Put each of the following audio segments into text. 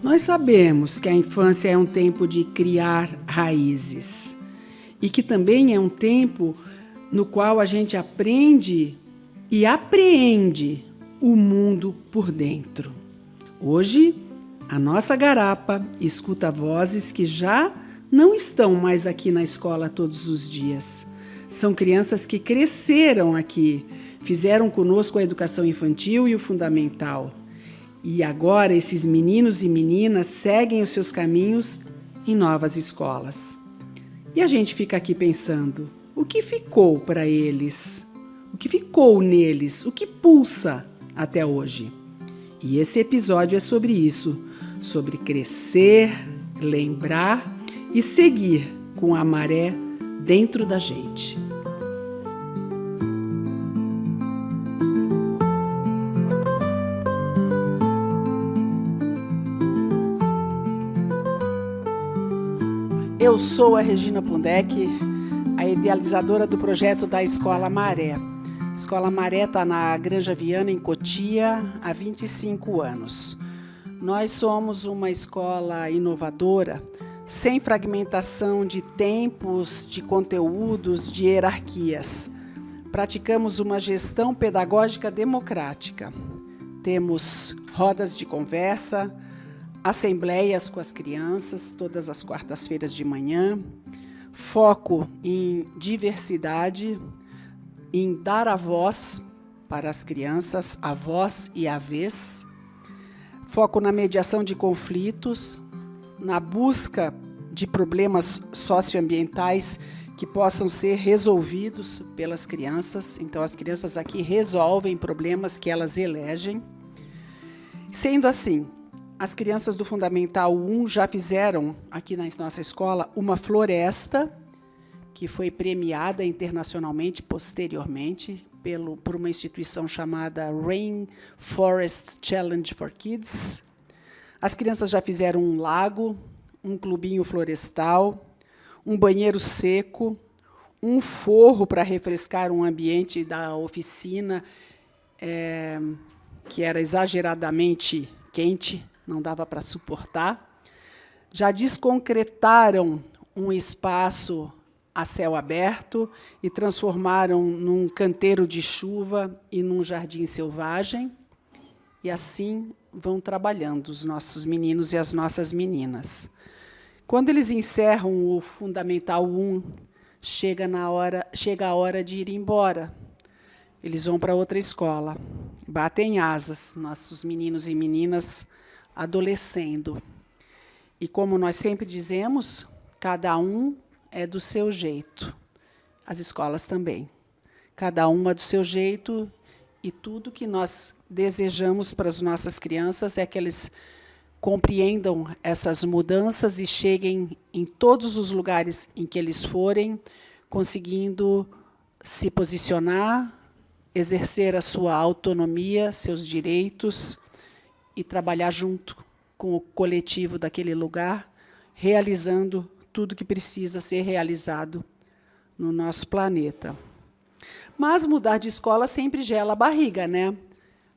Nós sabemos que a infância é um tempo de criar raízes e que também é um tempo no qual a gente aprende e apreende o mundo por dentro. Hoje, a nossa garapa escuta vozes que já não estão mais aqui na escola todos os dias. São crianças que cresceram aqui, fizeram conosco a educação infantil e o fundamental. E agora esses meninos e meninas seguem os seus caminhos em novas escolas. E a gente fica aqui pensando, o que ficou para eles? O que ficou neles? O que pulsa até hoje? E esse episódio é sobre isso, sobre crescer, lembrar e seguir com a maré dentro da gente. Eu sou a Regina Pundec, a idealizadora do projeto da Escola Maré. A Escola Maré está na Granja Viana, em Cotia, há 25 anos. Nós somos uma escola inovadora, sem fragmentação de tempos, de conteúdos, de hierarquias. Praticamos uma gestão pedagógica democrática. Temos rodas de conversa, assembleias com as crianças, todas as quartas-feiras de manhã, foco em diversidade, em dar a voz para as crianças, a voz e a vez, foco na mediação de conflitos, na busca de problemas socioambientais que possam ser resolvidos pelas crianças. Então, as crianças aqui resolvem problemas que elas elegem. Sendo assim, as crianças do Fundamental 1 já fizeram, aqui na nossa escola, uma floresta, que foi premiada internacionalmente, posteriormente, por uma instituição chamada Rainforest Challenge for Kids. As crianças já fizeram um lago, um clubinho florestal, um banheiro seco, um forro para refrescar um ambiente da oficina, que era exageradamente quente, não dava para suportar. Já desconcretaram um espaço a céu aberto e transformaram num canteiro de chuva e num jardim selvagem. E assim vão trabalhando os nossos meninos e as nossas meninas. Quando eles encerram o Fundamental 1, chega a hora de ir embora. Eles vão para outra escola, batem asas, nossos meninos e meninas adolescendo. E como nós sempre dizemos, cada um é do seu jeito. As escolas também. Cada uma do seu jeito, e tudo que nós desejamos para as nossas crianças é que eles compreendam essas mudanças e cheguem em todos os lugares em que eles forem, conseguindo se posicionar, exercer a sua autonomia, seus direitos, e trabalhar junto com o coletivo daquele lugar, realizando tudo que precisa ser realizado no nosso planeta. Mas mudar de escola sempre gela a barriga, né?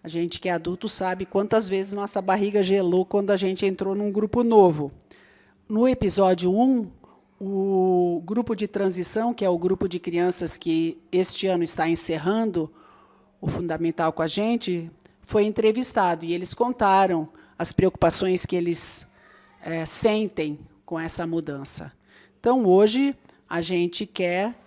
A gente que é adulto sabe quantas vezes nossa barriga gelou quando a gente entrou num grupo novo. No episódio 1, o grupo de transição, que é o grupo de crianças que este ano está encerrando o Fundamental com a gente, foi entrevistado, e eles contaram as preocupações que eles sentem com essa mudança. Então, hoje, a gente quer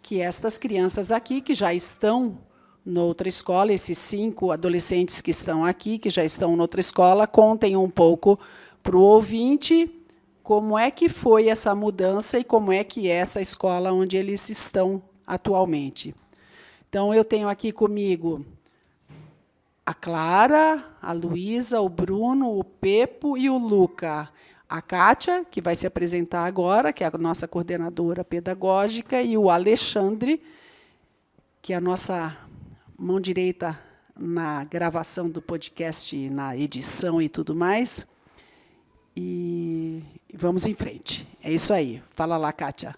que estas crianças aqui, que já estão noutra escola, esses 5 adolescentes que estão aqui, que já estão noutra escola, contem um pouco para o ouvinte como é que foi essa mudança e como é que é essa escola onde eles estão atualmente. Então, eu tenho aqui comigo a Clara, a Luísa, o Bruno, o Pepo e o Luca. A Kátia, que vai se apresentar agora, que é a nossa coordenadora pedagógica, e o Alexandre, que é a nossa mão direita na gravação do podcast, na edição e tudo mais. E vamos em frente. É isso aí. Fala lá, Kátia.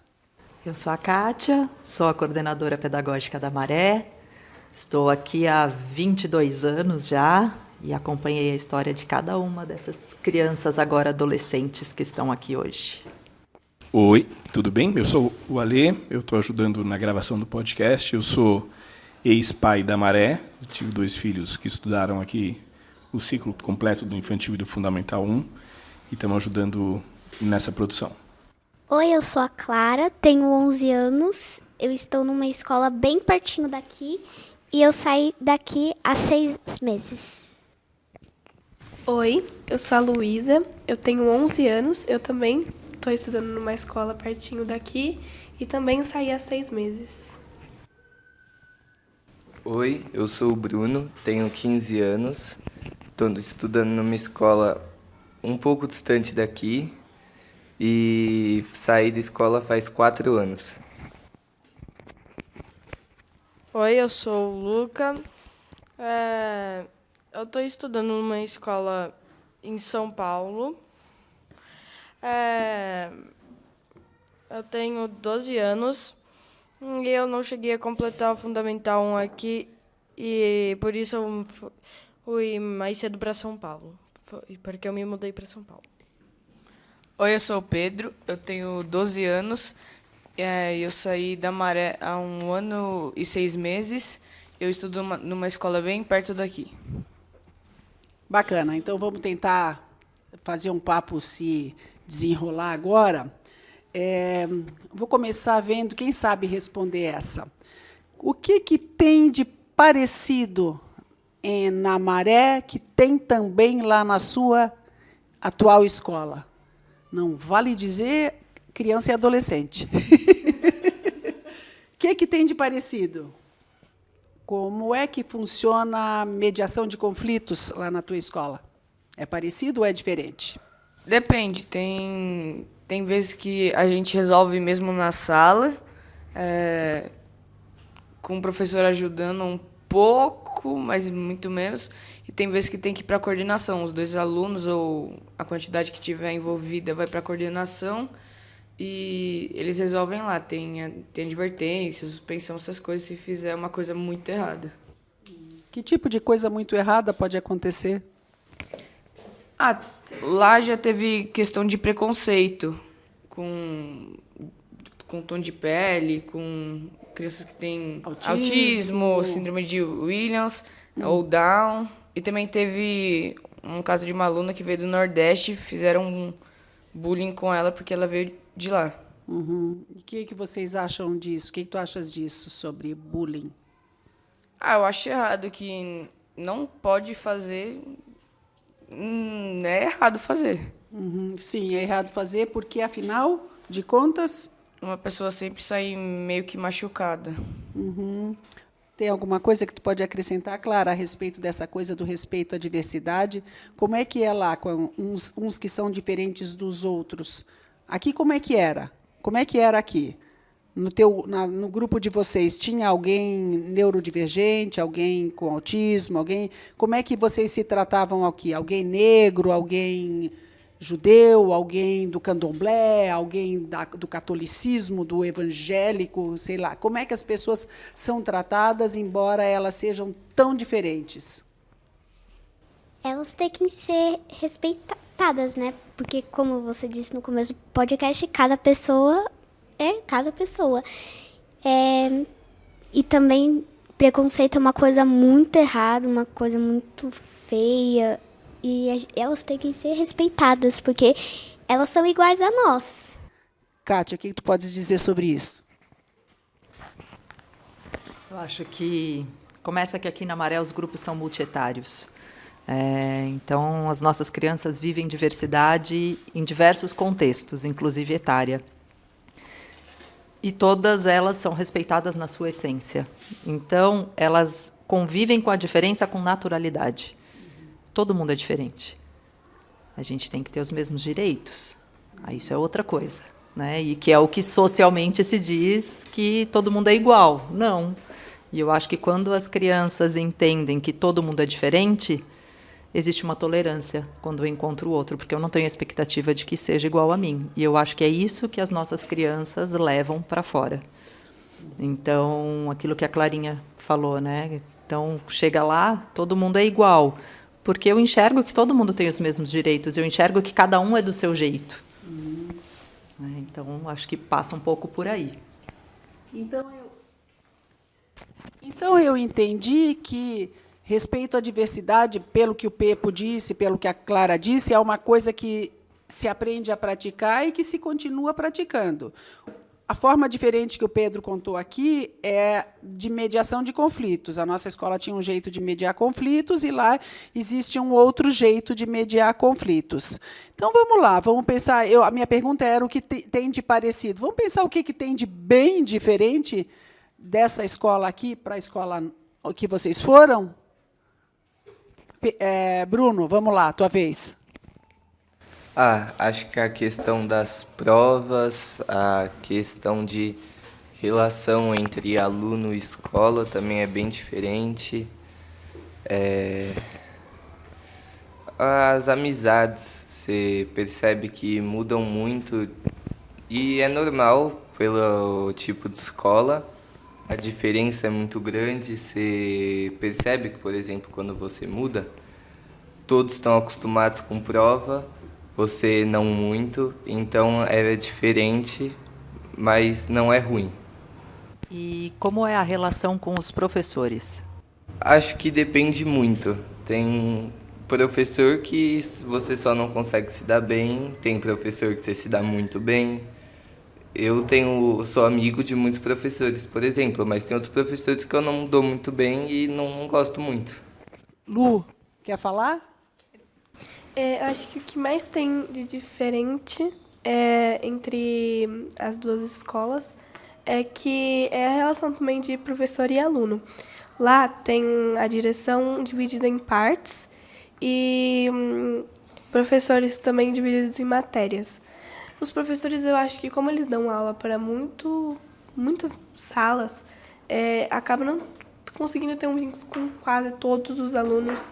Eu sou a Kátia, sou a coordenadora pedagógica da Maré. Estou aqui há 22 anos já e acompanhei a história de cada uma dessas crianças agora adolescentes que estão aqui hoje. Oi, tudo bem? Eu sou o Alê, eu estou ajudando na gravação do podcast. Eu sou ex-pai da Maré, eu tive 2 filhos que estudaram aqui o ciclo completo do Infantil e do Fundamental 1 e estamos ajudando nessa produção. Oi, eu sou a Clara, tenho 11 anos, eu estou numa escola bem pertinho daqui e eu saí daqui há 6 meses. Oi, eu sou a Luísa, eu tenho 11 anos, eu também estou estudando numa escola pertinho daqui e também saí há 6 meses. Oi, eu sou o Bruno, tenho 15 anos, estou estudando numa escola um pouco distante daqui e saí da escola faz 4 anos. Oi, eu sou o Luca. Eu estou estudando numa escola em São Paulo. Eu tenho 12 anos e eu não cheguei a completar o Fundamental 1 aqui e por isso eu fui mais cedo para São Paulo, porque eu me mudei para São Paulo. Oi, eu sou o Pedro, eu tenho 12 anos, eu saí da Maré há 1 ano e 6 meses, eu estudo numa escola bem perto daqui. Bacana, então vamos tentar fazer um papo se desenrolar agora. Vou começar vendo quem sabe responder essa. O que tem de parecido na Maré que tem também lá na sua atual escola? Não vale dizer criança e adolescente. O que tem de parecido? Como é que funciona a mediação de conflitos lá na tua escola? É parecido ou é diferente? Depende, tem vezes que a gente resolve mesmo na sala, com o professor ajudando um pouco, mas muito menos. E tem vezes que tem que ir para a coordenação. Os 2 alunos ou a quantidade que tiver envolvida vai para a coordenação e eles resolvem lá. Tem advertência, suspensão, essas coisas, se fizer uma coisa muito errada. Que tipo de coisa muito errada pode acontecer? Lá já teve questão de preconceito com tom de pele, com crianças que têm autismo, síndrome de Williams ou Down. E também teve um caso de uma aluna que veio do Nordeste, fizeram um bullying com ela porque ela veio de lá. Uhum. E o que vocês acham disso? O que tu achas disso, sobre bullying? Eu acho errado, que não pode fazer, é errado fazer. Uhum. Sim, é errado fazer porque, afinal de contas... Uma pessoa sempre sai meio que machucada. Uhum. Tem alguma coisa que tu pode acrescentar, Clara, a respeito dessa coisa do respeito à diversidade? Como é que é lá, com uns que são diferentes dos outros? Aqui, como é que era? Como é que era aqui? No grupo de vocês, tinha alguém neurodivergente, alguém com autismo? Como é que vocês se tratavam aqui? Alguém negro, alguém judeu, alguém do candomblé, alguém do catolicismo, do evangélico, sei lá. Como é que as pessoas são tratadas, embora elas sejam tão diferentes? Elas têm que ser respeitadas, né? Porque, como você disse no começo do podcast, cada pessoa é cada pessoa. E também, preconceito é uma coisa muito errada, uma coisa muito feia. E elas têm que ser respeitadas, porque elas são iguais a nós. Kátia, o que tu podes dizer sobre isso? Eu acho que começa que aqui na Maré os grupos são multietários. Então, as nossas crianças vivem diversidade em diversos contextos, inclusive etária. E todas elas são respeitadas na sua essência. Então, elas convivem com a diferença com naturalidade. Todo mundo é diferente. A gente tem que ter os mesmos direitos. Isso é outra coisa, né? E que é o que socialmente se diz que todo mundo é igual. Não. E eu acho que quando as crianças entendem que todo mundo é diferente, existe uma tolerância quando eu encontro o outro, porque eu não tenho a expectativa de que seja igual a mim. E eu acho que é isso que as nossas crianças levam para fora. Então, aquilo que a Clarinha falou, né? Então, chega lá, todo mundo é igual. porque eu enxergo que todo mundo tem os mesmos direitos, eu enxergo que cada um é do seu jeito. Então, acho que passa um pouco por aí. Então, eu entendi que respeito à diversidade, pelo que o Pepo disse, pelo que a Clara disse, é uma coisa que se aprende a praticar e que se continua praticando. A forma diferente que o Pedro contou aqui é de mediação de conflitos. A nossa escola tinha um jeito de mediar conflitos e lá existe um outro jeito de mediar conflitos. Então, vamos lá, vamos pensar. A minha pergunta era o que tem de parecido. Vamos pensar o que tem de bem diferente dessa escola aqui para a escola que vocês foram? Bruno, vamos lá, tua vez. Acho que a questão das provas, a questão de relação entre aluno e escola também é bem diferente. As amizades, você percebe que mudam muito e é normal pelo tipo de escola. A diferença é muito grande, você percebe que, por exemplo, quando você muda, todos estão acostumados com prova, você não muito, então é diferente, mas não é ruim. E como é a relação com os professores? Acho que depende muito. Tem professor que você só não consegue se dar bem, tem professor que você se dá muito bem. Eu sou amigo de muitos professores, por exemplo, mas tem outros professores que eu não dou muito bem e não gosto muito. Lu, quer falar? Acho que o que mais tem de diferente entre as duas escolas é que é a relação também de professor e aluno. Lá tem a direção dividida em partes e professores também divididos em matérias. Os professores, eu acho que como eles dão aula para muitas salas, acabam não conseguindo ter um vínculo com quase todos os alunos.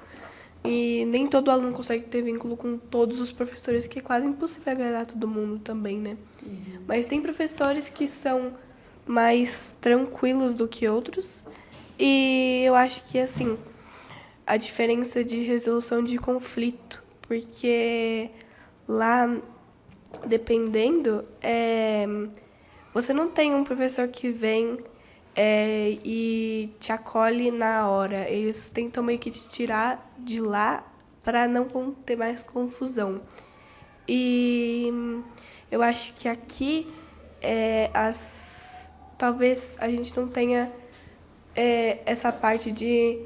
E nem todo aluno consegue ter vínculo com todos os professores, que é quase impossível agradar todo mundo também, né? Mas tem professores que são mais tranquilos do que outros. E eu acho que, assim, a diferença de resolução de conflito, porque lá, dependendo, você não tem um professor que vem e te acolhe na hora. Eles tentam meio que te tirar de lá para não ter mais confusão. E eu acho que aqui talvez a gente não tenha essa parte de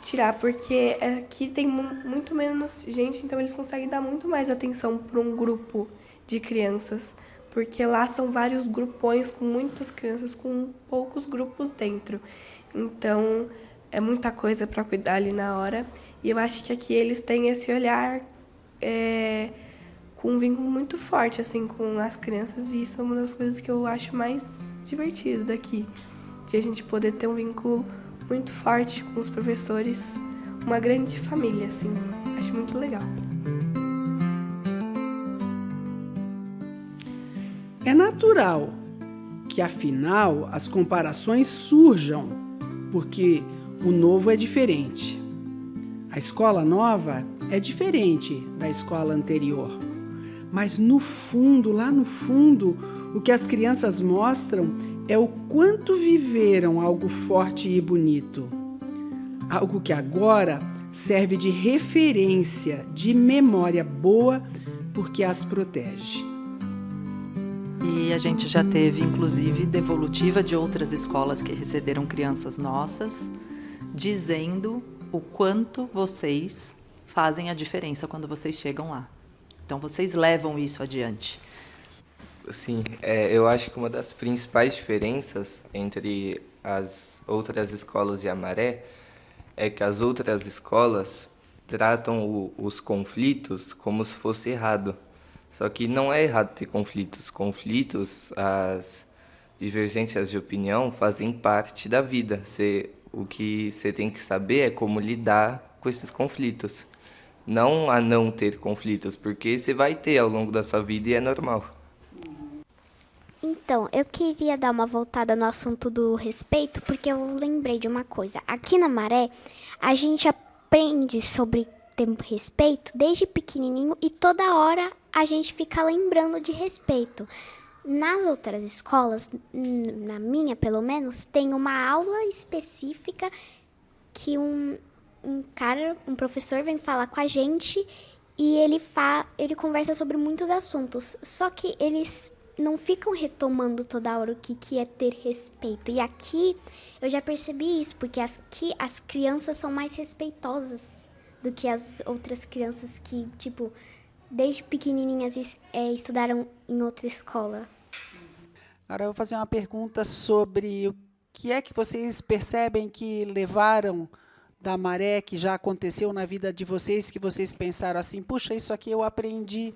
tirar, porque aqui tem muito menos gente, então eles conseguem dar muito mais atenção para um grupo de crianças. Porque lá são vários grupões com muitas crianças, com poucos grupos dentro. Então, é muita coisa para cuidar ali na hora. E eu acho que aqui eles têm esse olhar com um vínculo muito forte assim, com as crianças. E isso é uma das coisas que eu acho mais divertido daqui. De a gente poder ter um vínculo muito forte com os professores. Uma grande família, assim. Acho muito legal. É natural que, afinal, as comparações surjam, porque o novo é diferente. A escola nova é diferente da escola anterior. Mas, no fundo, lá no fundo, o que as crianças mostram é o quanto viveram algo forte e bonito. Algo que agora serve de referência, de memória boa, porque as protege. E a gente já teve, inclusive, devolutiva de outras escolas que receberam crianças nossas, dizendo o quanto vocês fazem a diferença quando vocês chegam lá. Então, vocês levam isso adiante. Sim, eu acho que uma das principais diferenças entre as outras escolas e a Maré é que as outras escolas tratam os conflitos como se fosse errado. Só que não é errado ter conflitos. Conflitos, as divergências de opinião fazem parte da vida. O que você tem que saber é como lidar com esses conflitos. Não a não ter conflitos, porque você vai ter ao longo da sua vida e é normal. Então, eu queria dar uma voltada no assunto do respeito, porque eu lembrei de uma coisa. Aqui na Maré, a gente aprende sobre ter respeito desde pequenininho e toda hora a gente fica lembrando de respeito. Nas outras escolas, na minha pelo menos, tem uma aula específica que um professor vem falar com a gente e ele conversa sobre muitos assuntos. Só que eles não ficam retomando toda hora o que é ter respeito. E aqui eu já percebi isso, porque aqui as crianças são mais respeitosas do que as outras crianças que, tipo, desde pequenininhas estudaram em outra escola. Agora eu vou fazer uma pergunta sobre o que é que vocês percebem que levaram da Maré, que já aconteceu na vida de vocês, que vocês pensaram assim, puxa, isso aqui eu aprendi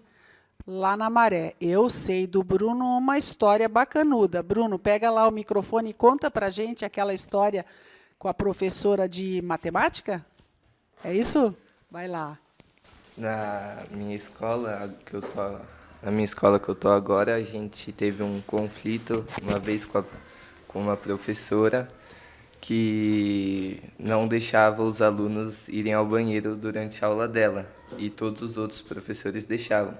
lá na Maré. Eu sei do Bruno uma história bacanuda. Bruno, pega lá o microfone e conta pra gente aquela história com a professora de matemática. É isso? Vai lá. Na minha escola que eu tô agora, a gente teve um conflito uma vez com uma professora que não deixava os alunos irem ao banheiro durante a aula dela, e todos os outros professores deixavam.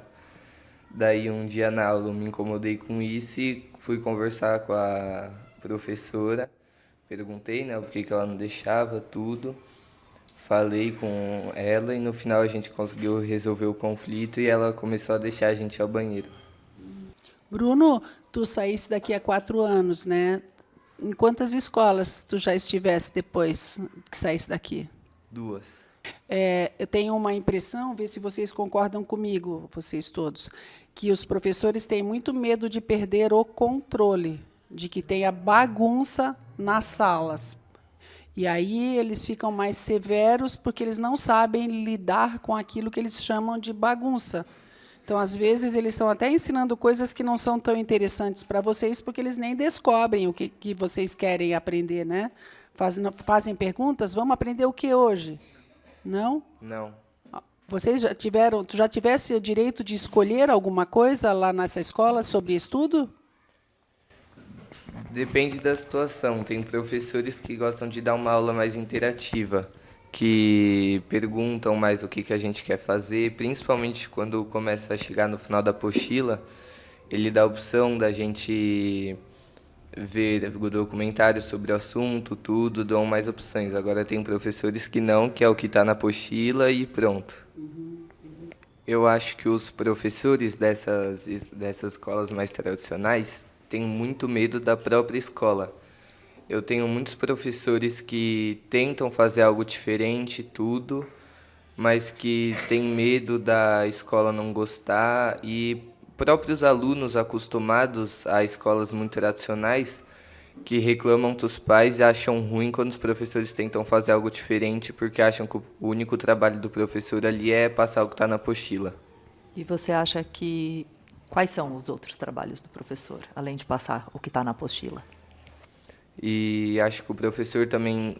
Daí um dia na aula eu me incomodei com isso e fui conversar com a professora, perguntei, né, por que ela não deixava, tudo. Falei com ela e no final a gente conseguiu resolver o conflito e ela começou a deixar a gente ir ao banheiro. Bruno, tu saísse daqui há 4 anos, né? Em quantas escolas tu já estivesse depois que saísse daqui? 2. Eu tenho uma impressão, ver se vocês concordam comigo, vocês todos, que os professores têm muito medo de perder o controle, de que tenha bagunça nas salas. E aí eles ficam mais severos porque eles não sabem lidar com aquilo que eles chamam de bagunça. Então, às vezes, eles estão até ensinando coisas que não são tão interessantes para vocês, porque eles nem descobrem o que vocês querem aprender, né? Fazem perguntas, vamos aprender o que hoje? Não? Não. Vocês tu já tivesse o direito de escolher alguma coisa lá nessa escola sobre estudo? Depende da situação. Tem professores que gostam de dar uma aula mais interativa, que perguntam mais o que a gente quer fazer, principalmente quando começa a chegar no final da apostila, ele dá a opção da gente ver o documentário sobre o assunto, tudo, dão mais opções. Agora tem professores que não, que é o que está na apostila e pronto. Eu acho que os professores dessas escolas mais tradicionais têm muito medo da própria escola. Eu tenho muitos professores que tentam fazer algo diferente, tudo, mas que têm medo da escola não gostar, e próprios alunos acostumados a escolas muito tradicionais que reclamam dos pais e acham ruim quando os professores tentam fazer algo diferente, porque acham que o único trabalho do professor ali é passar o que está na apostila. E você acha que quais são os outros trabalhos do professor, além de passar o que está na apostila? E acho que o professor também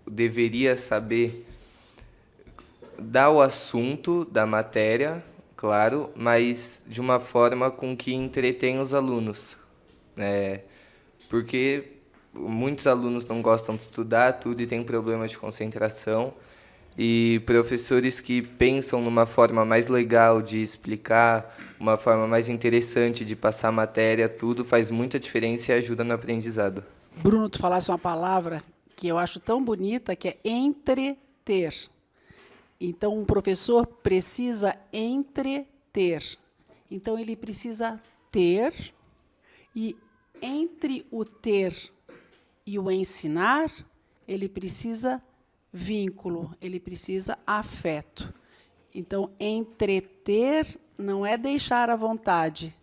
deveria saber dar o assunto da matéria, claro, mas de uma forma com que entretém os alunos. Porque muitos alunos não gostam de estudar tudo e têm problema de concentração. E professores que pensam numa forma mais legal de explicar, uma forma mais interessante de passar a matéria, tudo faz muita diferença e ajuda no aprendizado. Bruno, tu falasse uma palavra que eu acho tão bonita, que é entreter. Então, um professor precisa entreter. Então, ele precisa ter, e entre o ter e o ensinar, ele precisa vínculo, ele precisa afeto. Então, entreter não é deixar à vontade.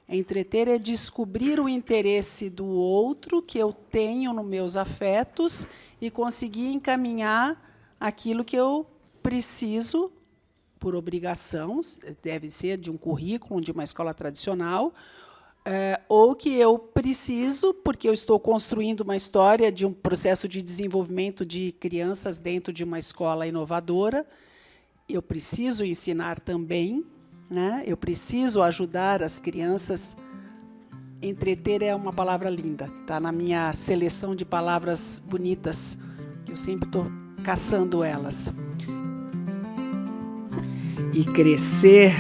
Entreter é descobrir o interesse do outro que eu tenho nos meus afetos e conseguir encaminhar aquilo que eu preciso, por obrigação, deve ser de um currículo, de uma escola tradicional, ou que eu preciso, porque eu estou construindo uma história de um processo de desenvolvimento de crianças dentro de uma escola inovadora. Eu preciso ensinar também, né? Eu preciso ajudar as crianças. Entreter é uma palavra linda, está na minha seleção de palavras bonitas, que eu sempre estou caçando elas. E crescer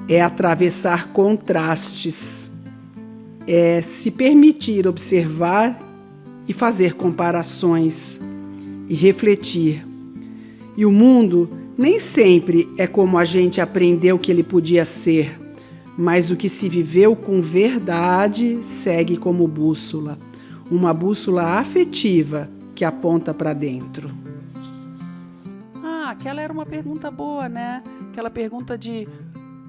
é atravessar contrastes, é se permitir observar e fazer comparações e refletir. E o mundo nem sempre é como a gente aprendeu que ele podia ser, mas o que se viveu com verdade segue como bússola, uma bússola afetiva que aponta para dentro. Aquela era uma pergunta boa, né? Aquela pergunta de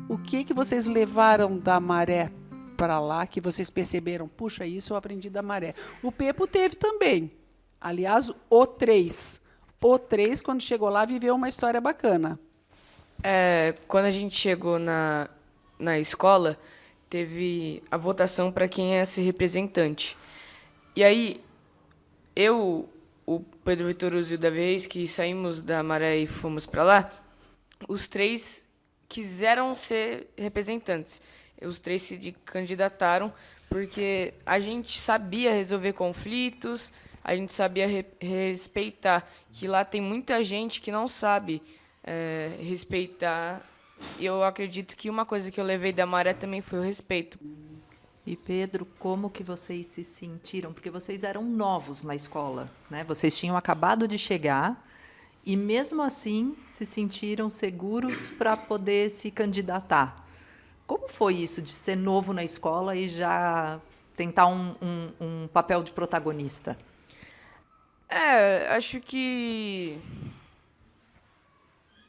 o que vocês levaram da maré para lá, que vocês perceberam, puxa, isso eu aprendi da maré. O Pepo teve também. Aliás, o 3, quando chegou lá, viveu uma história bacana. Quando a gente chegou na escola, teve a votação para quem ia ser representante. E aí, o Pedro Vitoruzzi e o Davi Reis, que saímos da Maré e fomos para lá, os 3 quiseram ser representantes. Os 3 se candidataram porque a gente sabia resolver conflitos, a gente sabia respeitar, que lá tem muita gente que não sabe respeitar. E eu acredito que uma coisa que eu levei da Maré também foi o respeito. E Pedro, como que vocês se sentiram? Porque vocês eram novos na escola, né? Vocês tinham acabado de chegar e, mesmo assim, se sentiram seguros para poder se candidatar. Como foi isso de ser novo na escola e já tentar um papel de protagonista? Acho que...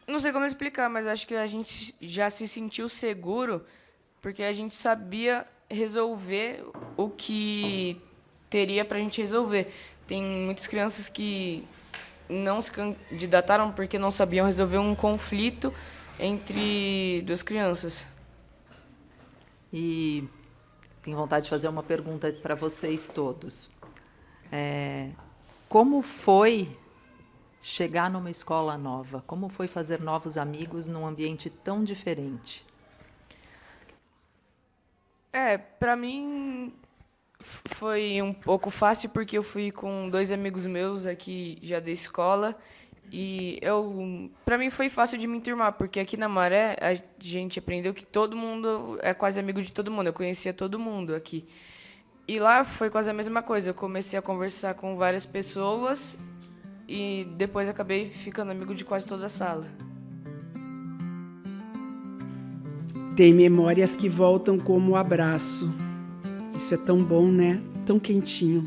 Não sei como explicar, mas acho que a gente já se sentiu seguro porque a gente sabia resolver o que teria para a gente resolver. Tem muitas crianças que não se candidataram porque não sabiam resolver um conflito entre 2 crianças. E tenho vontade de fazer uma pergunta para vocês todos. Como foi chegar numa escola nova? Como foi fazer novos amigos num ambiente tão diferente? Para mim foi um pouco fácil porque eu fui com 2 amigos meus aqui já da escola e para mim foi fácil de me enturmar, porque aqui na Maré a gente aprendeu que todo mundo é quase amigo de todo mundo, eu conhecia todo mundo aqui. E lá foi quase a mesma coisa, eu comecei a conversar com várias pessoas e depois acabei ficando amigo de quase toda a sala. Tem memórias que voltam como o abraço. Isso é tão bom, né? Tão quentinho.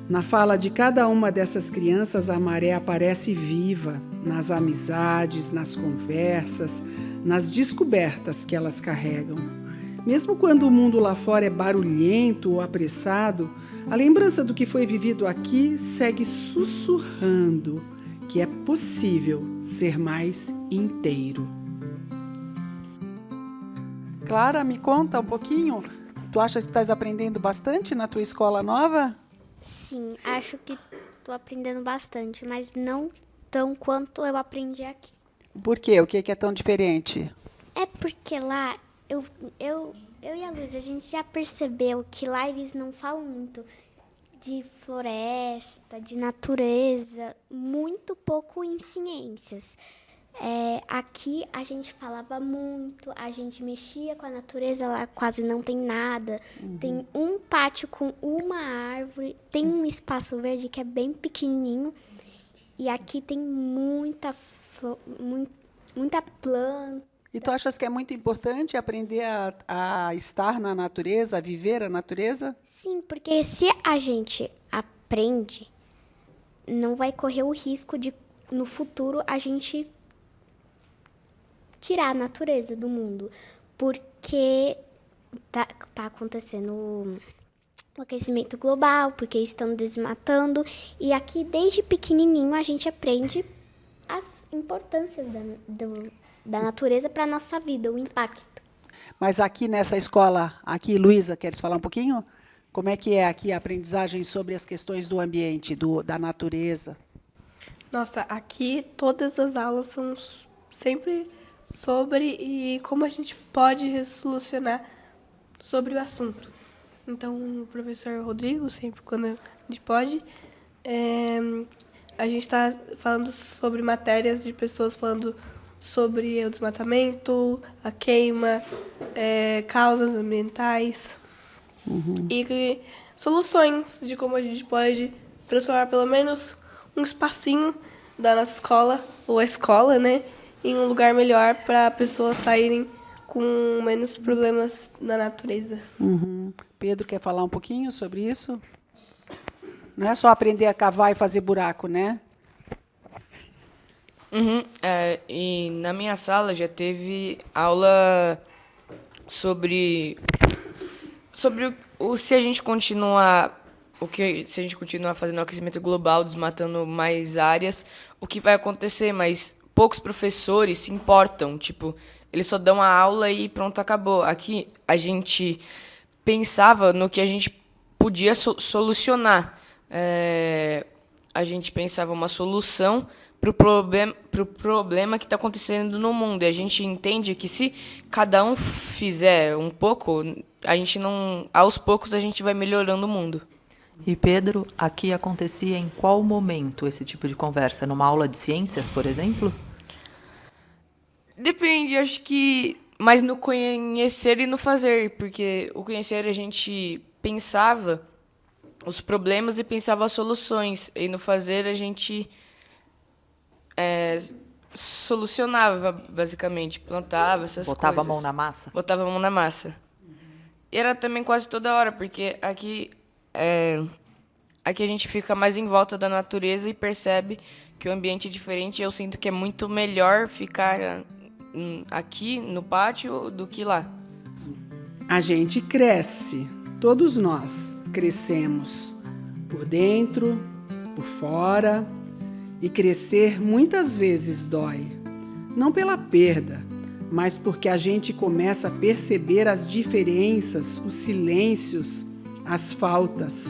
Na fala de cada uma dessas crianças, a Maré aparece viva, nas amizades, nas conversas, nas descobertas que elas carregam. Mesmo quando o mundo lá fora é barulhento ou apressado, a lembrança do que foi vivido aqui segue sussurrando que é possível ser mais inteiro. Clara, me conta um pouquinho. Tu acha que estás aprendendo bastante na tua escola nova? Sim, acho que estou aprendendo bastante, mas não tão quanto eu aprendi aqui. Por quê? O que é tão diferente? É porque lá, eu e a Luísa, a gente já percebeu que lá eles não falam muito de floresta, de natureza, muito pouco em ciências. Aqui a gente falava muito, a gente mexia com a natureza, lá quase não tem nada. Tem um pátio com uma árvore, tem um espaço verde que é bem pequenininho e aqui tem muita planta. E tu achas que é muito importante aprender a estar na natureza, a viver a natureza? Sim, porque se a gente aprende, não vai correr o risco de, no futuro, a gente tirar a natureza do mundo, porque tá acontecendo o aquecimento global, porque estão desmatando, e aqui desde pequenininho a gente aprende as importâncias da natureza para a nossa vida, o impacto. Mas aqui nessa escola, Luísa, queres falar um pouquinho? Como é que é aqui a aprendizagem sobre as questões do ambiente, da natureza? Nossa, aqui todas as aulas são sempre sobre e como a gente pode solucionar sobre o assunto. Então, o professor Rodrigo, sempre quando a gente pode, a gente está falando sobre matérias de pessoas falando sobre o desmatamento, a queima, causas ambientais e soluções de como a gente pode transformar pelo menos um espacinho da nossa escola, ou a escola, né, em um lugar melhor para pessoas saírem com menos problemas na natureza. Pedro quer falar um pouquinho sobre isso? Não é só aprender a cavar e fazer buraco, né? E na minha sala já teve aula sobre se a gente continuar se a gente continuar fazendo aquecimento global, desmatando mais áreas, o que vai acontecer, mas poucos professores se importam, tipo, eles só dão a aula e pronto, acabou. Aqui a gente pensava no que a gente podia solucionar. A gente pensava uma solução para o problema que está acontecendo no mundo. E a gente entende que se cada um fizer um pouco, aos poucos a gente vai melhorando o mundo. E Pedro, aqui acontecia em qual momento esse tipo de conversa? Numa aula de ciências, por exemplo? Depende, acho que mais no conhecer e no fazer, porque o conhecer a gente pensava os problemas e pensava as soluções, e no fazer a gente solucionava, basicamente, plantava essas coisas. Botava a mão na massa? Botava a mão na massa. E era também quase toda hora, porque aqui a gente fica mais em volta da natureza e percebe que o ambiente é diferente. Eu sinto que é muito melhor ficar aqui no pátio do que lá. A gente cresce, todos nós crescemos por dentro, por fora, e crescer muitas vezes dói. Não pela perda, mas porque a gente começa a perceber as diferenças, os silêncios, as faltas,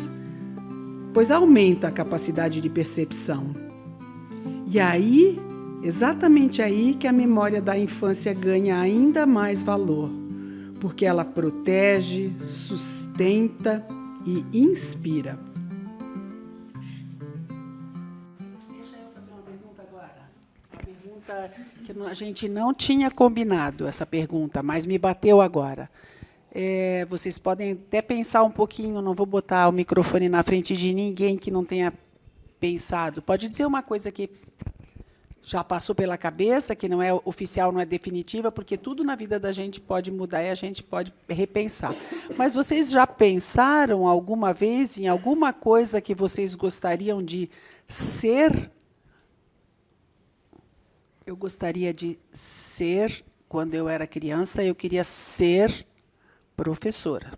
pois aumenta a capacidade de percepção. E aí, exatamente aí que a memória da infância ganha ainda mais valor, porque ela protege, sustenta e inspira. Deixa eu fazer uma pergunta agora. Uma pergunta que a gente não tinha combinado, essa pergunta, mas me bateu agora. Vocês podem até pensar um pouquinho, não vou botar o microfone na frente de ninguém que não tenha pensado. Pode dizer uma coisa que já passou pela cabeça, que não é oficial, não é definitiva, porque tudo na vida da gente pode mudar e a gente pode repensar. Mas vocês já pensaram alguma vez em alguma coisa que vocês gostariam de ser? Eu gostaria de ser, quando eu era criança, eu queria ser professora.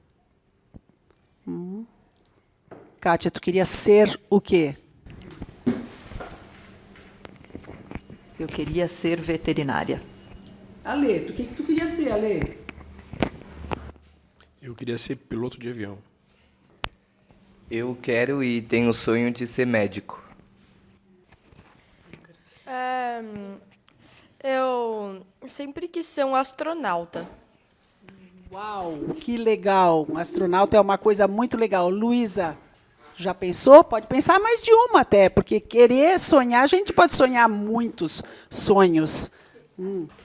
Kátia, tu queria ser o quê? Eu queria ser veterinária. Ale, o que tu queria ser, Ale? Eu queria ser piloto de avião. Eu quero e tenho o sonho de ser médico. Eu sempre quis ser um astronauta. Uau, que legal. Um astronauta é uma coisa muito legal. Luísa, já pensou? Pode pensar mais de uma até, porque querer sonhar, a gente pode sonhar muitos sonhos.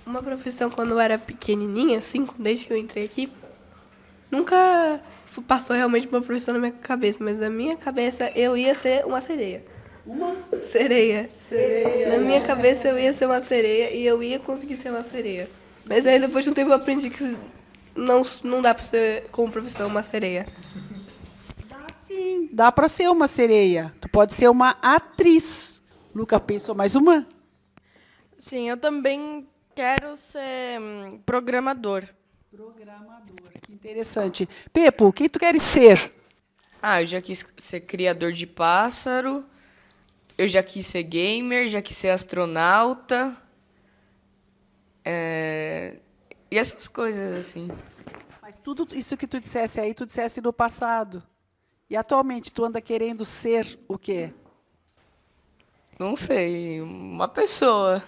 Uma profissão, quando eu era pequenininha, assim, desde que eu entrei aqui, nunca passou realmente uma profissão na minha cabeça, mas na minha cabeça eu ia ser uma sereia. Uma? Sereia. Na minha cabeça eu ia ser uma sereia e eu ia conseguir ser uma sereia. Mas aí depois de um tempo eu aprendi que não dá para ser como profissão uma sereia. Sim, dá para ser uma sereia. Tu pode ser uma atriz. Luca, pensou mais uma? Sim, eu também quero ser programador. Programador, que interessante. Pepo, o que tu queres ser? Eu já quis ser criador de pássaro, eu já quis ser gamer, já quis ser astronauta, e essas coisas assim. Mas tudo isso que tu dissesse aí, tu dissesse no passado. E atualmente, tu anda querendo ser o quê? Não sei, uma pessoa.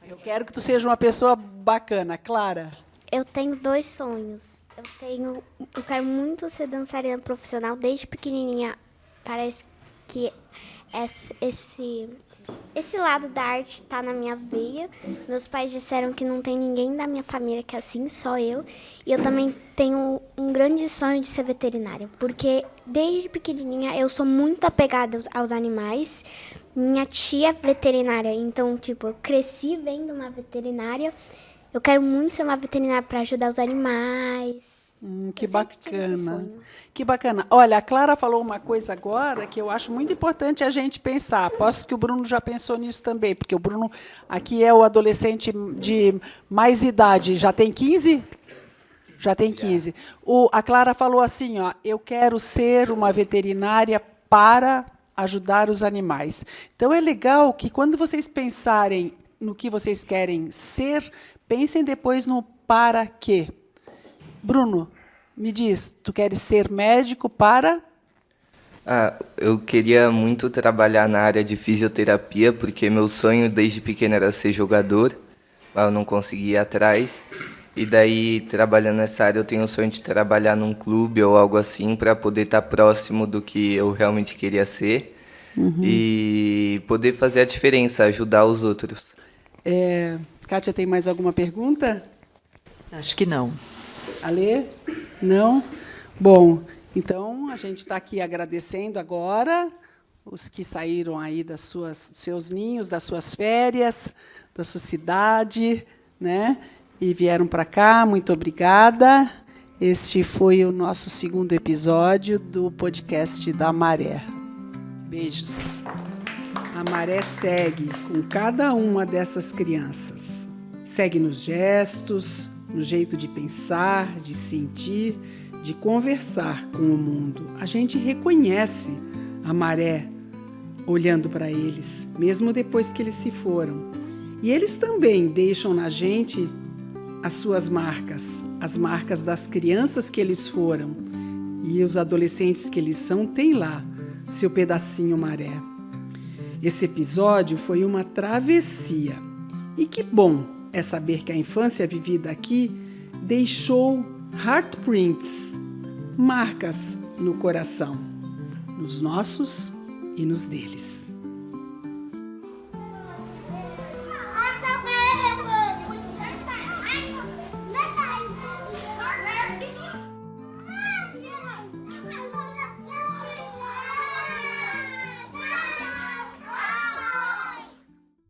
Eu quero que tu seja uma pessoa bacana. Clara? Eu tenho 2 sonhos. Eu quero muito ser dançarina profissional desde pequenininha. Parece que esse Esse lado da arte tá na minha veia. Meus pais disseram que não tem ninguém da minha família que é assim, só eu. E eu também tenho um grande sonho de ser veterinária, porque desde pequenininha eu sou muito apegada aos animais. Minha tia é veterinária, então, tipo, eu cresci vendo uma veterinária. Eu quero muito ser uma veterinária para ajudar os animais. Que Eu sempre tive esse bacana. sonho. Que bacana. Olha, a Clara falou uma coisa agora que eu acho muito importante a gente pensar. Aposto que o Bruno já pensou nisso também, porque o Bruno aqui é o adolescente de mais idade. Já tem 15? Já tem 15. A Clara falou assim, ó, eu quero ser uma veterinária para ajudar os animais. Então, é legal que quando vocês pensarem no que vocês querem ser, pensem depois no para quê. Bruno, me diz, tu queres ser médico para... Eu queria muito trabalhar na área de fisioterapia, porque meu sonho desde pequeno era ser jogador, mas eu não consegui ir atrás. E daí, trabalhando nessa área, eu tenho o sonho de trabalhar num clube ou algo assim, para poder estar próximo do que eu realmente queria ser e poder fazer a diferença, ajudar os outros. Kátia, tem mais alguma pergunta? Acho que não. Alê? Não? Bom, então a gente está aqui agradecendo agora os que saíram aí dos seus ninhos, das suas férias, da sua cidade, né? E vieram para cá. Muito obrigada. Este foi o nosso segundo episódio do podcast da Maré. Beijos. A Maré segue com cada uma dessas crianças. Segue nos gestos, no jeito de pensar, de sentir, de conversar com o mundo. A gente reconhece a Maré olhando para eles, mesmo depois que eles se foram. E eles também deixam na gente as suas marcas, as marcas das crianças que eles foram. E os adolescentes que eles são têm lá seu pedacinho Maré. Esse episódio foi uma travessia. E que bom é saber que a infância vivida aqui deixou heartprints, marcas no coração, nos nossos e nos deles.